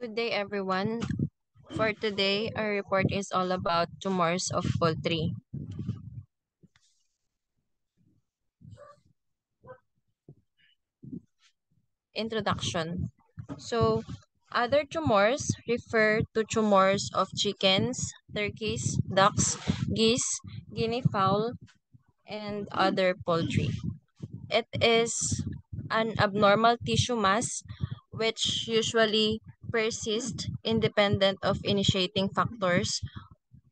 Good day, everyone. For today, our report is all about tumors of poultry. Introduction. So, other tumors refer to tumors of chickens, turkeys, ducks, geese, guinea fowl, and other poultry. It is an abnormal tissue mass which usually persists independent of initiating factors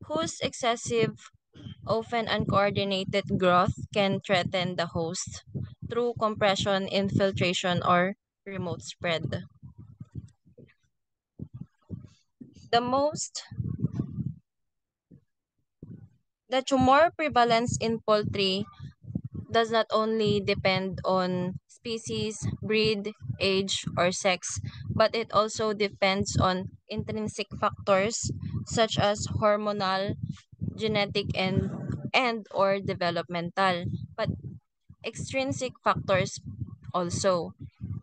whose excessive, often uncoordinated growth can threaten the host through compression, infiltration, or remote spread. The most the tumor prevalence in poultry does not only depend on species, breed, age, or sex, but it also depends on intrinsic factors such as hormonal, genetic, and or developmental. But extrinsic factors also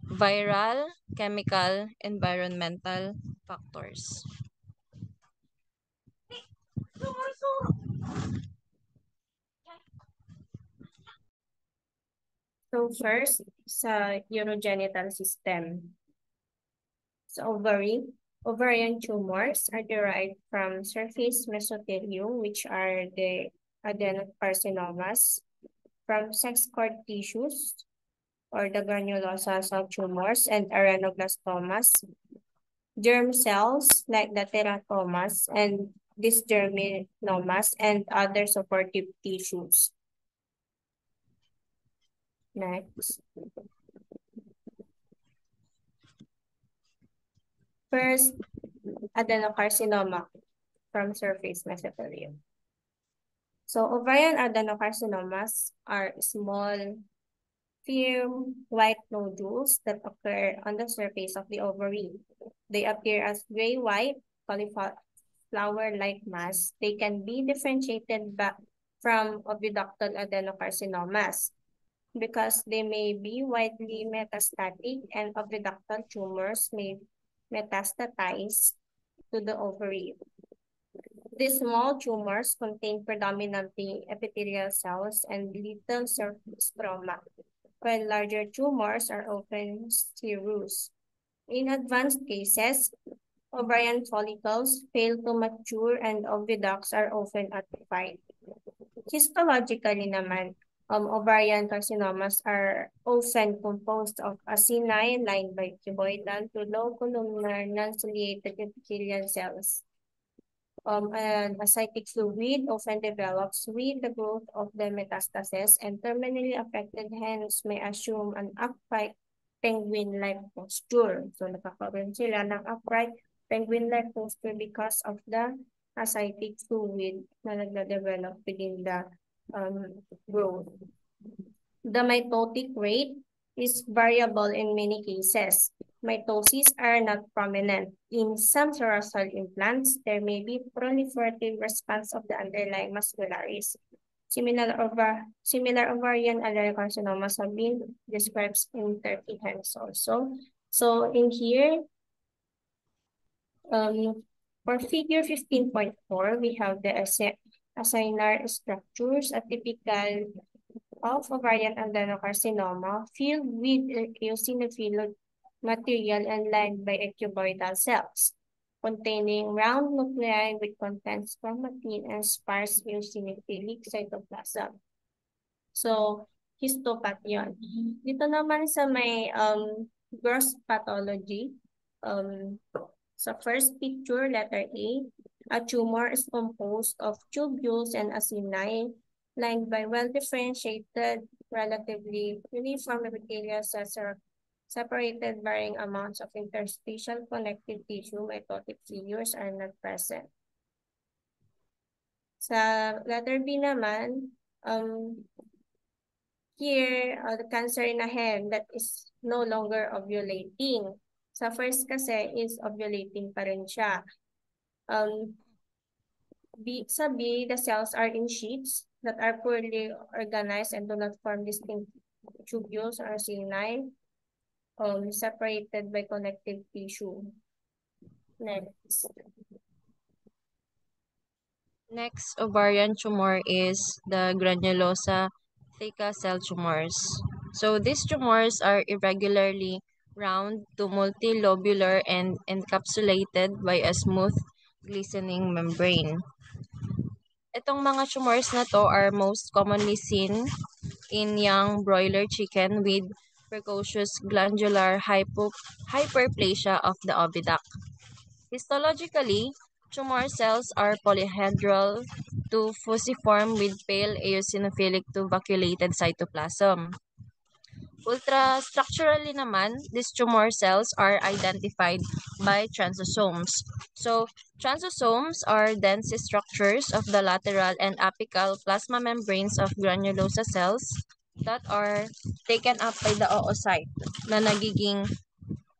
viral, chemical, environmental factors. So first, sa urogenital system. So ovarian tumors are derived from surface mesothelium, which are the adenocarcinomas, from sex cord tissues, or the granulosa cell tumors, and arenoblastomas, germ cells like the teratomas and dysgerminomas, and other supportive tissues. Next. First, adenocarcinoma from surface mesothelium. So ovarian adenocarcinomas are small, firm, white nodules that occur on the surface of the ovary. They appear as gray-white, cauliflower-like mass. They can be differentiated back from oviductal adenocarcinomas because they may be widely metastatic and oviductal tumors may metastatize to the ovary. These small tumors contain predominantly epithelial cells and little surface stroma, while larger tumors are often serous. In advanced cases, ovarian follicles fail to mature and oviducts are often atrophied. Histologically naman, ovarian carcinomas are often composed of acini lined by cuboidal to low columnar non-ciliated epithelial cells. An ascitic fluid often develops with the growth of the metastasis, and terminally affected hens may assume an upright penguin-like posture. So nakakaroon sila ng upright penguin-like posture because of the ascitic fluid na nagde-develop within the growth. The mitotic rate is variable in many cases. Mitoses are not prominent. In some serosal implants, there may be proliferative response of the underlying muscularis. Similar ovarian adenocarcinomas have been described in turkey hens also. So in here, for figure 15.4, we have the acinar structures, a typical of ovarian adenocarcinoma filled with eosinophil material and lined by cuboidal cells, containing round nuclei with contents chromatin and sparse eosinophilic cytoplasm. So, histopath yun. Dito naman sa may gross pathology, sa first picture, letter A tumor is composed of tubules and acini lined by well-differentiated, relatively uniform epithelial cells separated varying amounts of interstitial connective tissue. Mitotic figures are not present. Sa letter B naman, here, the cancer in a hen that is no longer ovulating. Sa first kasi is ovulating pa rin siya. Sa B, the cells are in sheets that are poorly organized and do not form distinct tubules or acini. separated by connective tissue. Next. Next ovarian tumor is the granulosa theca cell tumors. So these tumors are irregularly round to multilobular and encapsulated by a smooth glistening membrane. Itong mga tumors na to are most commonly seen in young broiler chicken with precocious glandular hyperplasia of the oviduct. Histologically, tumor cells are polyhedral to fusiform with pale eosinophilic to vacuolated cytoplasm. Ultrastructurally naman, these tumor cells are identified by transosomes. So, transosomes are dense structures of the lateral and apical plasma membranes of granulosa cells that are taken up by the oocyte na nagiging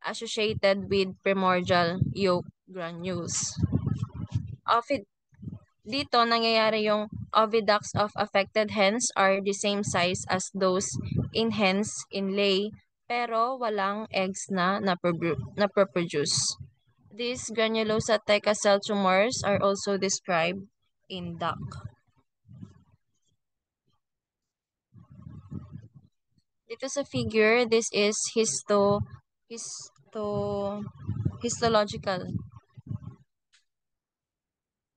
associated with primordial yolk granules. Ovid, dito nangyayari yung oviducts of affected hens are the same size as those in hens in lay pero walang eggs na naproproduce. These granulosa theca cell tumors are also described in duck. Dito sa figure, this is histological.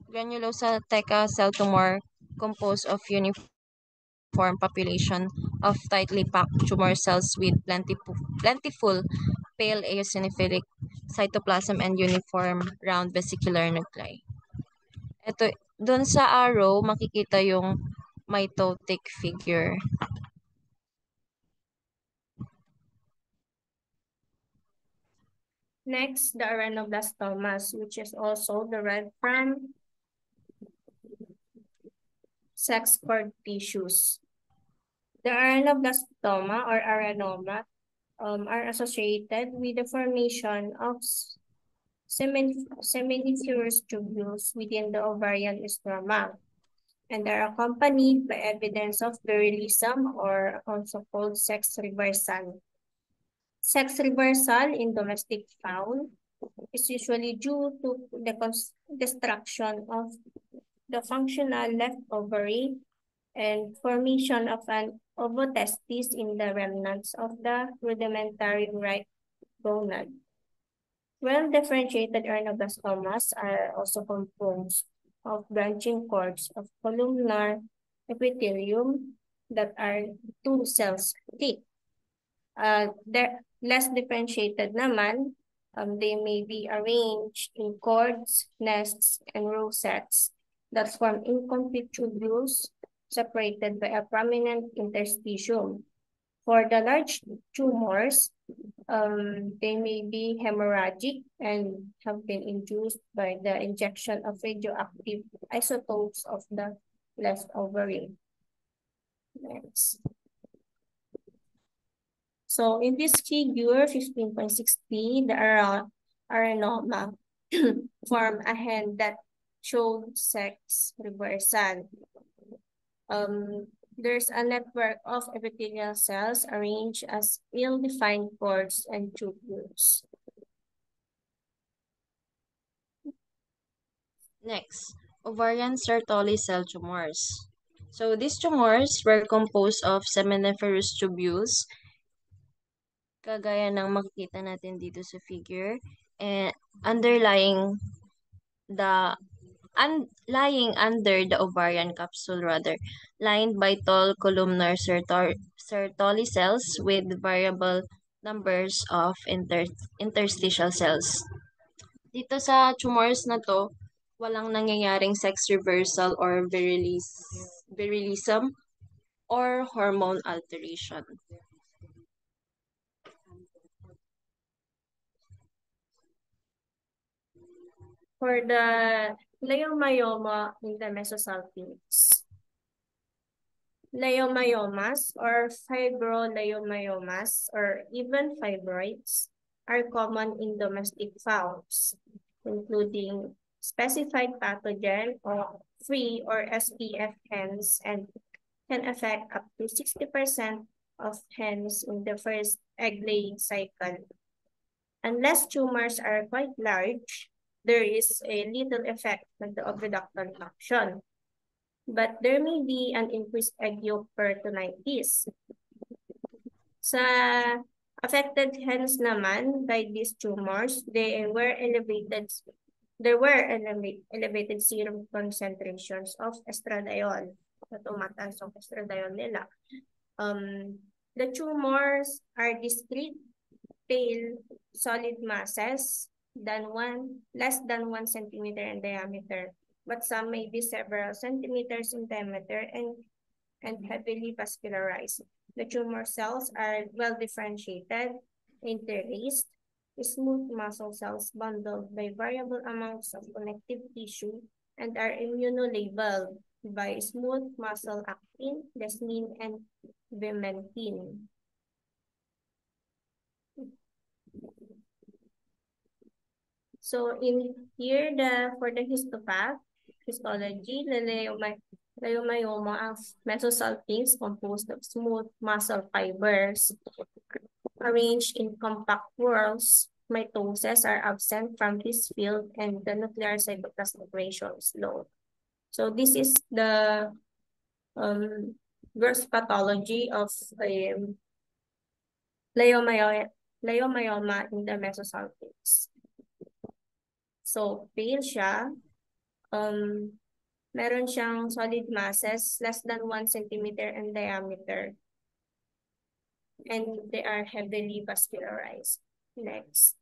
Granulosa theca cell tumor composed of uniform population of tightly packed tumor cells with plentiful pale eosinophilic cytoplasm and uniform round vesicular nuclei. Ito, doon sa arrow, makikita yung mitotic figure. Next, the arenoblastomas, which is also derived from sex cord tissues. The areноblastoma or arenoma are associated with the formation of seminiferous tubules within the ovarian stroma and are accompanied by evidence of virilism or also called sex reversal. Sex reversal in domestic fowl is usually due to the destruction of the functional left ovary and formation of an ovotestis in the remnants of the rudimentary right gonad. Well-differentiated arenoblastomas are also composed of branching cords of columnar epithelium that are 2 cells thick. They're less differentiated naman, they may be arranged in cords, nests, and rosettes that form incomplete tubules separated by a prominent interstitium. For the large tumors, they may be hemorrhagic and have been induced by the injection of radioactive isotopes of the left ovary. Next. So in this figure, 15.60, the arenoma form a hen that showed sex reversal. There's a network of epithelial cells arranged as ill-defined cords and tubules. Next, ovarian Sertoli cell tumors. So these tumors were composed of seminiferous tubules, kagaya ng makikita natin dito sa figure, and the lying under the ovarian capsule rather, lined by tall columnar Sertoli cells with variable numbers of interstitial cells. Dito sa tumors na to, walang nangyayaring sex reversal or virilism or hormone alteration. For the leiomyoma in the mesosalpinx. Leiomyomas or fibroleiomyomas or even fibroids are common in domestic fowls, including specified pathogen or free or SPF hens and can affect up to 60% of hens in the first egg-laying cycle. Unless tumors are quite large, there is a little effect on the oviductal function. But there may be an increased egg yolk peritonitis. Sa affected hens naman by these tumors, there were elevated serum concentrations of estradiol. Na tumataas ang estradiol nila. The tumors are discrete, pale, solid masses less than 1 centimeter in diameter, but some may be several centimeters in diameter and heavily vascularized. The tumor cells are well differentiated, interlaced, smooth muscle cells bundled by variable amounts of connective tissue and are immunolabeled by smooth muscle actin, desmin, and vimentin. So in here, for the histology, the leiomyoma of mesosalpingo is composed of smooth muscle fibers arranged in compact whorls. Mitosis are absent from this field and the nuclear cytoplasmic ratio is low. So this is the gross pathology of leiomyoma in the mesosalpingo. So pale siya. Meron siyang solid masses less than 1 centimeter in diameter. And they are heavily vascularized. Next.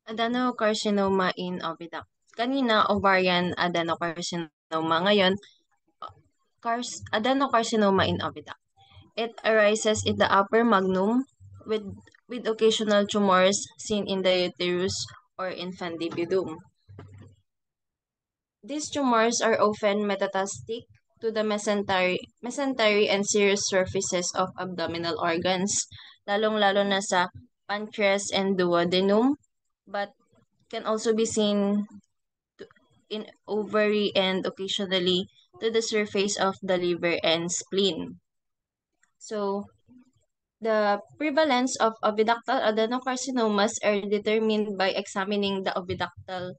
Adenocarcinoma in oviduct. Kanina, ovarian adenocarcinoma. Ngayon, adenocarcinoma in oviduct. It arises in the upper magnum with occasional tumors seen in the uterus or infundibulum. These tumors are often metastatic to the mesentery and serous surfaces of abdominal organs, lalong-lalo na sa pancreas and duodenum, but can also be seen in ovary and occasionally to the surface of the liver and spleen. So, the prevalence of oviductal adenocarcinomas are determined by examining the oviductal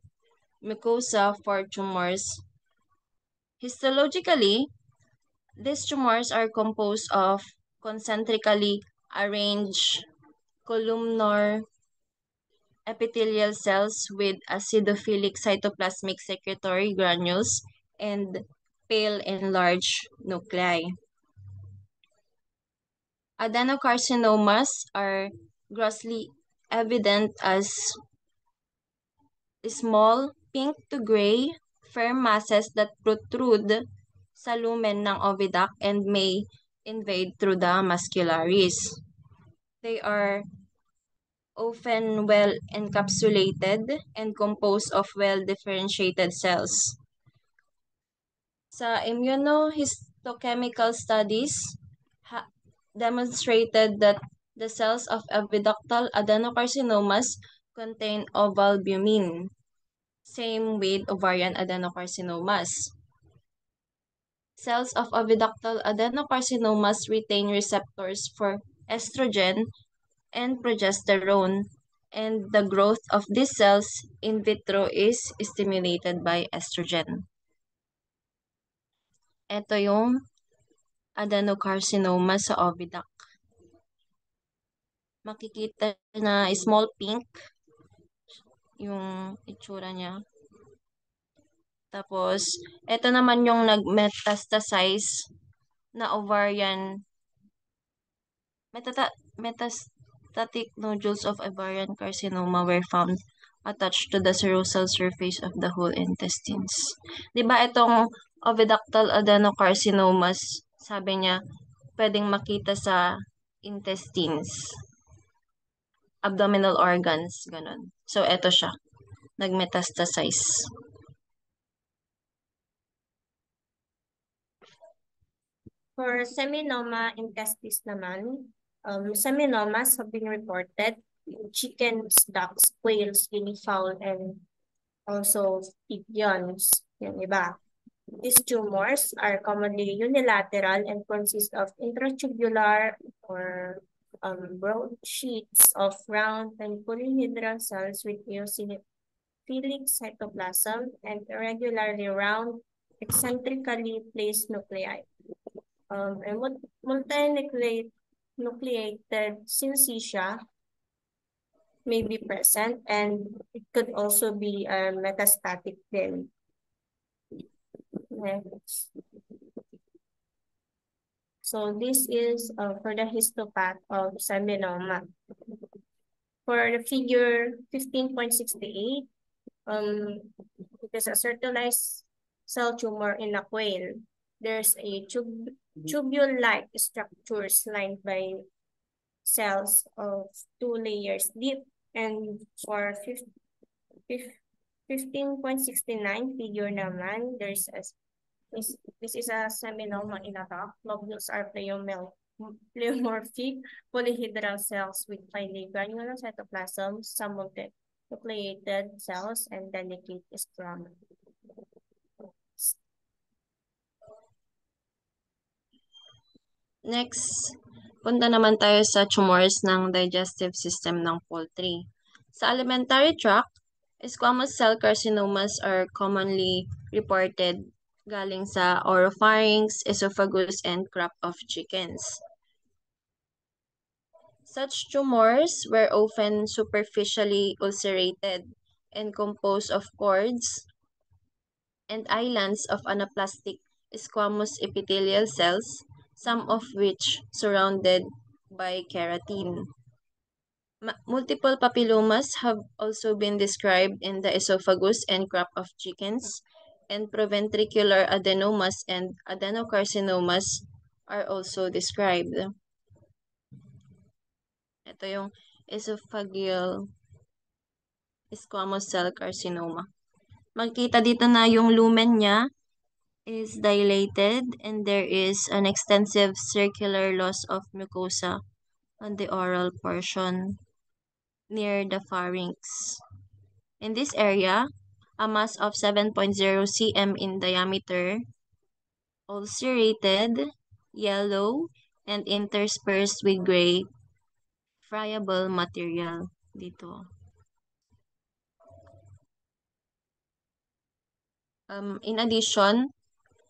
mucosa for tumors. Histologically, these tumors are composed of concentrically arranged columnar epithelial cells with acidophilic cytoplasmic secretory granules and pale and large nuclei. Adenocarcinomas are grossly evident as small, pink to gray, firm masses that protrude sa lumen ng oviduct and may invade through the muscularies. They are often well encapsulated and composed of well-differentiated cells. Sa immunohistochemical studies, demonstrated that the cells of oviductal adenocarcinomas contain ovalbumin. Same with ovarian adenocarcinomas. Cells of oviductal adenocarcinomas retain receptors for estrogen and progesterone, and the growth of these cells in vitro is stimulated by estrogen. Ito yung adenocarcinoma sa oviduct. Makikita na small pink yung itsura niya. Tapos, ito naman yung nag-metastasize na ovarian metastatic nodules of ovarian carcinoma were found attached to the serosal surface of the whole intestines. 'Di ba itong oviductal adenocarcinomas, sabi niya, pwedeng makita sa intestines, abdominal organs, ganun. So, eto siya, nag-metastasize. For seminoma in testis naman, seminomas have been reported in chickens, ducks, quails, guinea fowl, and also pigeons. Yan, iba. These tumors are commonly unilateral and consist of intratubular or broad sheets of round and polyhedral cells with eosinophilic cytoplasm and irregularly round, eccentrically placed nuclei. And multinucleated syncytia may be present, and it could also be metastatic then. Next. So this is for the histopath of seminoma. For the figure 15.68, it is a circularized cell tumor in a quail. There's a tubule-like structures lined by cells of 2 layers deep. And for 15.69 figure naman, this is a seminoma in a duct. Lobules are pleomorphic polyhedral cells with finely granular cytoplasm, some of the nucleated cells, and delicate stroma. Next, punta naman tayo sa tumors ng digestive system ng poultry. Sa alimentary tract, squamous cell carcinomas are commonly reported galing sa oropharynx, esophagus, and crop of chickens. Such tumors were often superficially ulcerated and composed of cords and islands of anaplastic squamous epithelial cells, some of which surrounded by keratin. Multiple papillomas have also been described in the esophagus and crop of chickens, and proventricular adenomas and adenocarcinomas are also described. Ito yung esophageal squamous cell carcinoma. Makikita dito na yung lumen niya is dilated and there is an extensive circular loss of mucosa on the oral portion near the pharynx. In this area, a mass of 7.0 cm in diameter, ulcerated, yellow, and interspersed with gray friable material dito. In addition,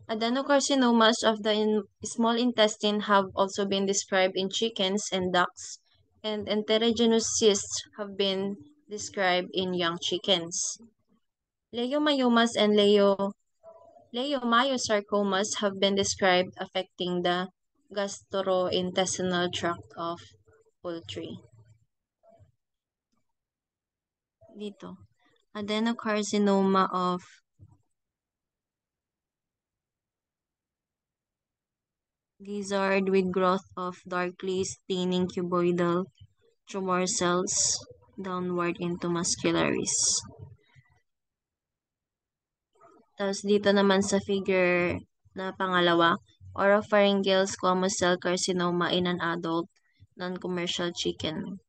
adenocarcinomas of the small intestine have also been described in chickens and ducks, and enterogenous cysts have been described in young chickens. Leiomyomas and leiomyosarcomas have been described affecting the gastrointestinal tract of poultry. Dito, adenocarcinoma of gizzard with growth of darkly staining cuboidal tumor cells downward into muscularies. Tapos dito naman sa figure na pangalawa, oropharyngeal squamous cell carcinoma in an adult non-commercial chicken.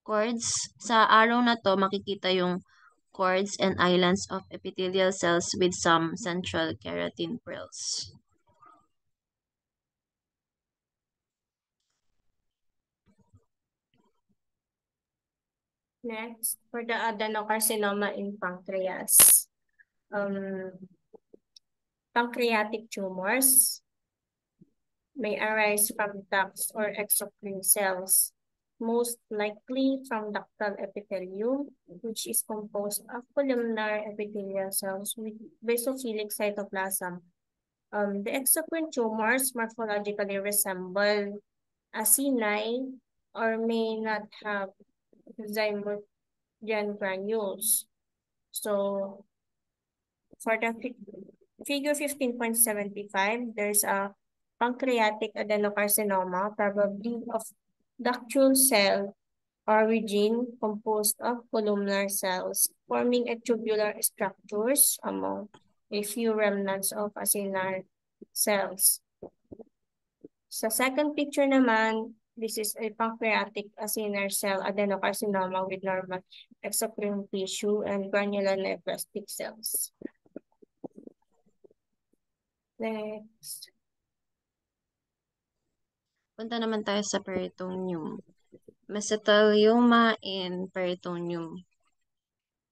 Cords, sa araw na to makikita yung cords and islands of epithelial cells with some central keratin pearls. Next, for the adenocarcinoma in pancreas. Pancreatic tumors may arise from ducts or exocrine cells, most likely from ductal epithelium, which is composed of columnar epithelial cells with basophilic cytoplasm. The exocrine tumors morphologically resemble acini or may not have zymogen granules. So for the figure 15.75, there's a pancreatic adenocarcinoma, probably of ductal cell origin composed of columnar cells, forming a tubular structures among a few remnants of acinar cells. Sa second picture naman, this is a pancreatic acinar cell adenocarcinoma with normal exocrine tissue and granular neoplastic cells. Next. Punta naman tayo sa peritoneum. Mesothelioma in peritoneum.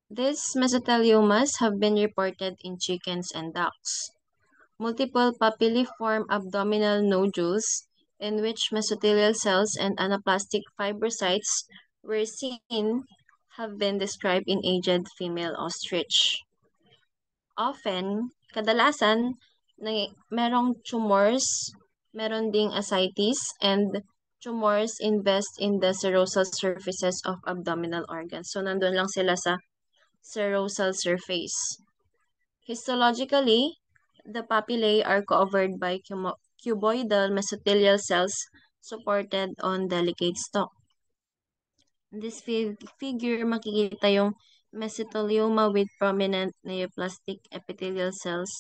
These mesotheliomas have been reported in chickens and ducks. Multiple papilliform abdominal nodules in which mesothelial cells and anaplastic fibrocytes were seen have been described in aged female ostrich. Kadalasan, merong tumors, meron ding ascites, and tumors invest in the serosal surfaces of abdominal organs. So, nandun lang sila sa serosal surface. Histologically, the papillae are covered by cuboidal mesothelial cells supported on delicate stalk. In this figure, makikita yung mesothelioma with prominent neoplastic epithelial cells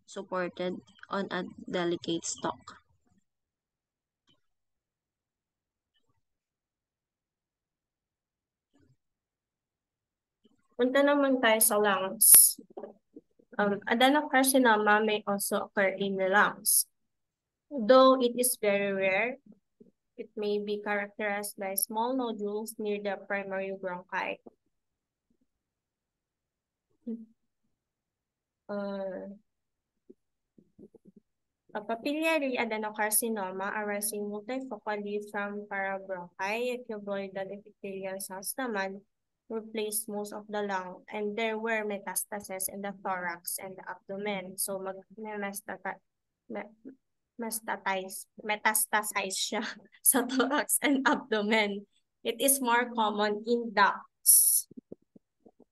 supported on a delicate stalk. Punta naman tayo sa lungs. Adenocarcinoma may also occur in the lungs. Though it is very rare, it may be characterized by small nodules near the primary bronchi. A papillary adenocarcinoma arising multifocally from parabronchi, cuboidal epithelial cells naman replaced most of the lung, and there were metastases in the thorax and the abdomen. So metastasize siya sa thorax and abdomen. It is more common in ducts.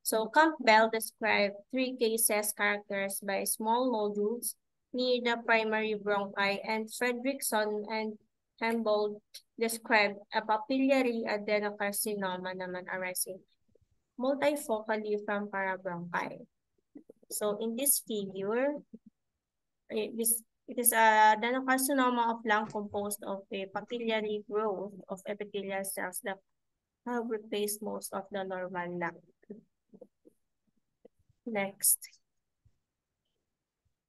So Campbell described 3 cases characterized by small nodules near the primary bronchi, and Fredrickson and Humboldt described a papillary adenocarcinoma naman arising multifocally from parabronchi. So in this figure, it is a adenocarcinoma of lung composed of a papillary growth of epithelial cells that have replaced most of the normal lung. Next.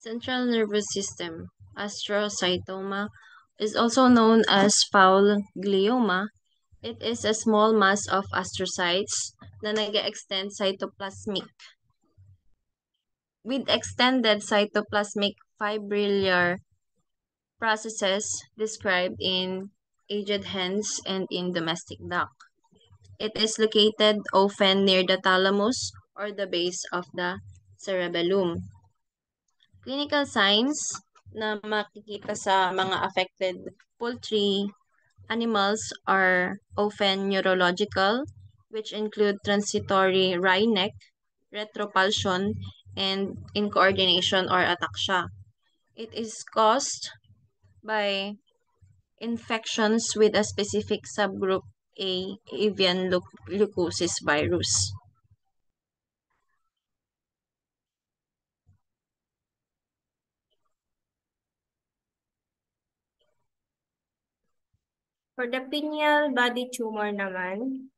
Central nervous system, astrocytoma, is also known as foul glioma. It is a small mass of astrocytes na nag-extend cytoplasmic with extended cytoplasmic fibrillar processes described in aged hens and in domestic duck. It is located often near the thalamus or the base of the cerebellum. Clinical signs na makikita sa mga affected poultry animals are often neurological, which include transitory wry neck, retropulsion, and incoordination or ataxia. It is caused by infections with a specific subgroup A avian leukosis virus. For the pineal body tumor naman,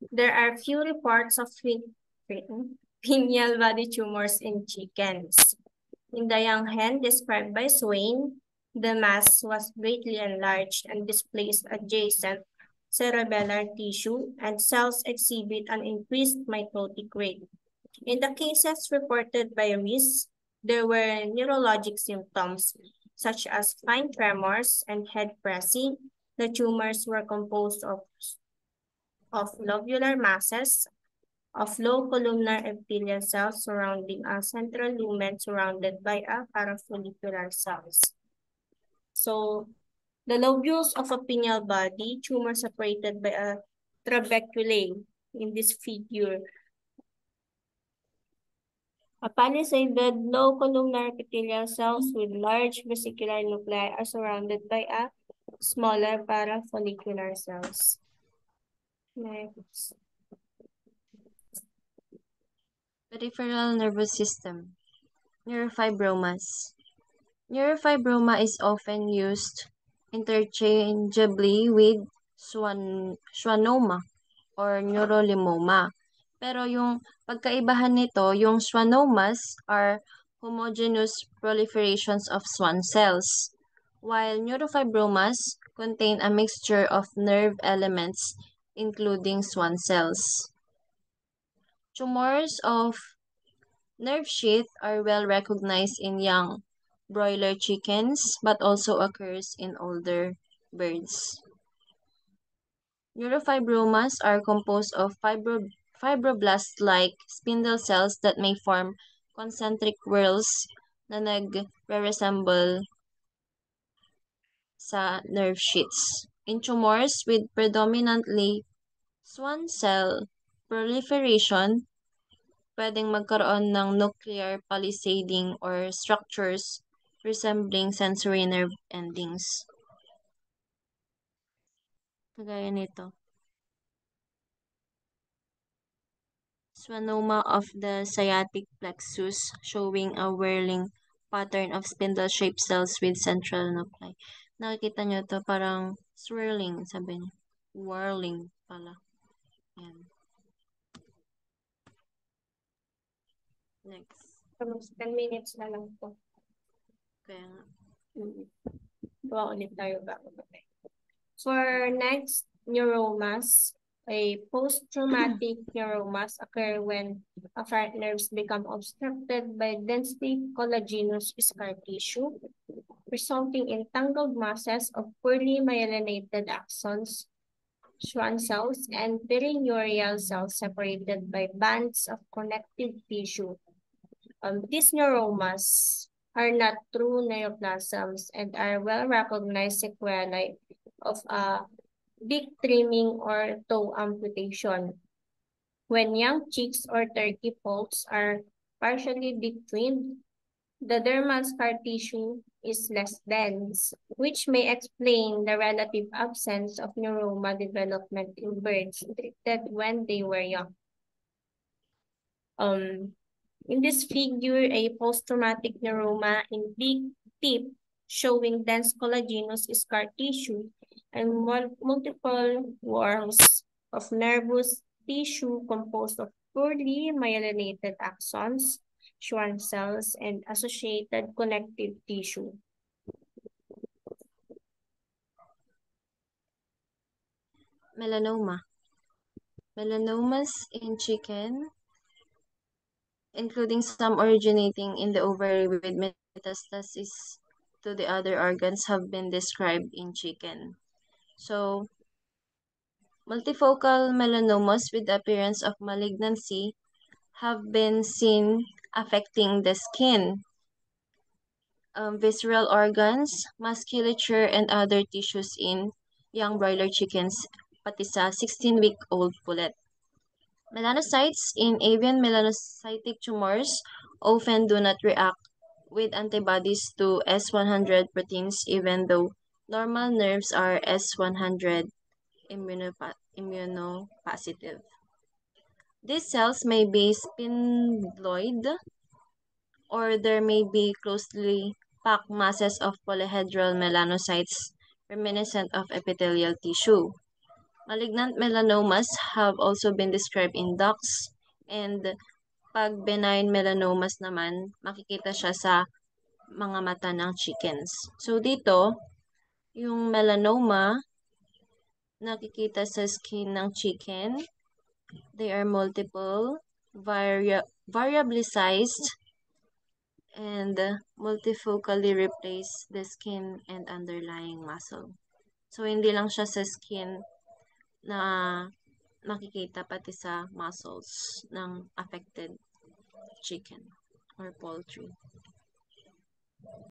there are few reports of pineal body tumors in chickens. In the young hen described by Swain, the mass was greatly enlarged and displaced adjacent cerebellar tissue, and cells exhibit an increased mitotic rate. In the cases reported by Rees, there were neurologic symptoms such as fine tremors and head pressing. The tumors were composed of lobular masses, of low columnar epithelial cells surrounding a central lumen surrounded by a parafollicular cells. So, the lobules of a pineal body, tumor separated by a trabeculae in this figure. A palisaded low columnar epithelial cells with large vesicular nuclei are surrounded by a smaller parafollicular cells. Next. Peripheral nervous system, neurofibromas. Neurofibroma is often used interchangeably with schwannoma or neurolimoma. Pero yung pagkaibahan nito, yung schwannomas are homogeneous proliferations of Schwann cells, while neurofibromas contain a mixture of nerve elements including Schwann cells. Tumors of nerve sheath are well recognized in young broiler chickens but also occurs in older birds. Neurofibromas are composed of fibroblast-like spindle cells that may form concentric whorls na nagre-resemble sa nerve sheaths. In tumors with predominantly Schwann cell proliferation, pwedeng magkaroon ng nuclear palisading or structures resembling sensory nerve endings. Kagaya nito. Schwannoma of the sciatic plexus showing a whirling pattern of spindle-shaped cells with central nuclei. Nakikita nyo to parang swirling, sabi niya. Whirling pala. Yan. Next. Tapos 10 minutes na lang po. Kaya nga. Gawa ulit tayo bago matay. For next, neuromas, a post-traumatic neuromas occur when afferent nerves become obstructed by densely collagenous scar tissue, resulting in tangled masses of poorly myelinated axons, Schwann cells, and perineurial cells separated by bands of connective tissue. These neuromas are not true neoplasms and are well-recognized sequelae of a beak trimming or toe amputation. When young chicks or turkey poults are partially beak trimmed, the dermal scar tissue is less dense, which may explain the relative absence of neuroma development in birds treated when they were young. In this figure, a post-traumatic neuroma in big tip showing dense collagenous scar tissue and multiple whorls of nervous tissue composed of poorly myelinated axons, Schwann cells, and associated connective tissue. Melanoma. Melanomas in chicken, including some originating in the ovary with metastasis to the other organs, have been described in chicken. So, multifocal melanomas with the appearance of malignancy have been seen affecting the skin, visceral organs, musculature, and other tissues in young broiler chickens, pati sa 16-week-old pullet. Melanocytes in avian melanocytic tumors often do not react with antibodies to S100 proteins even though normal nerves are S100 immunopositive. These cells may be spindloid or there may be closely packed masses of polyhedral melanocytes reminiscent of epithelial tissue. Malignant melanomas have also been described in ducks, and pag benign melanomas naman, makikita siya sa mga mata ng chickens. So dito, yung melanoma, nakikita sa skin ng chicken. They are multiple, variably sized, and multifocally replace the skin and underlying muscle. So, hindi lang siya sa skin na makikita pati sa muscles ng affected chicken or poultry.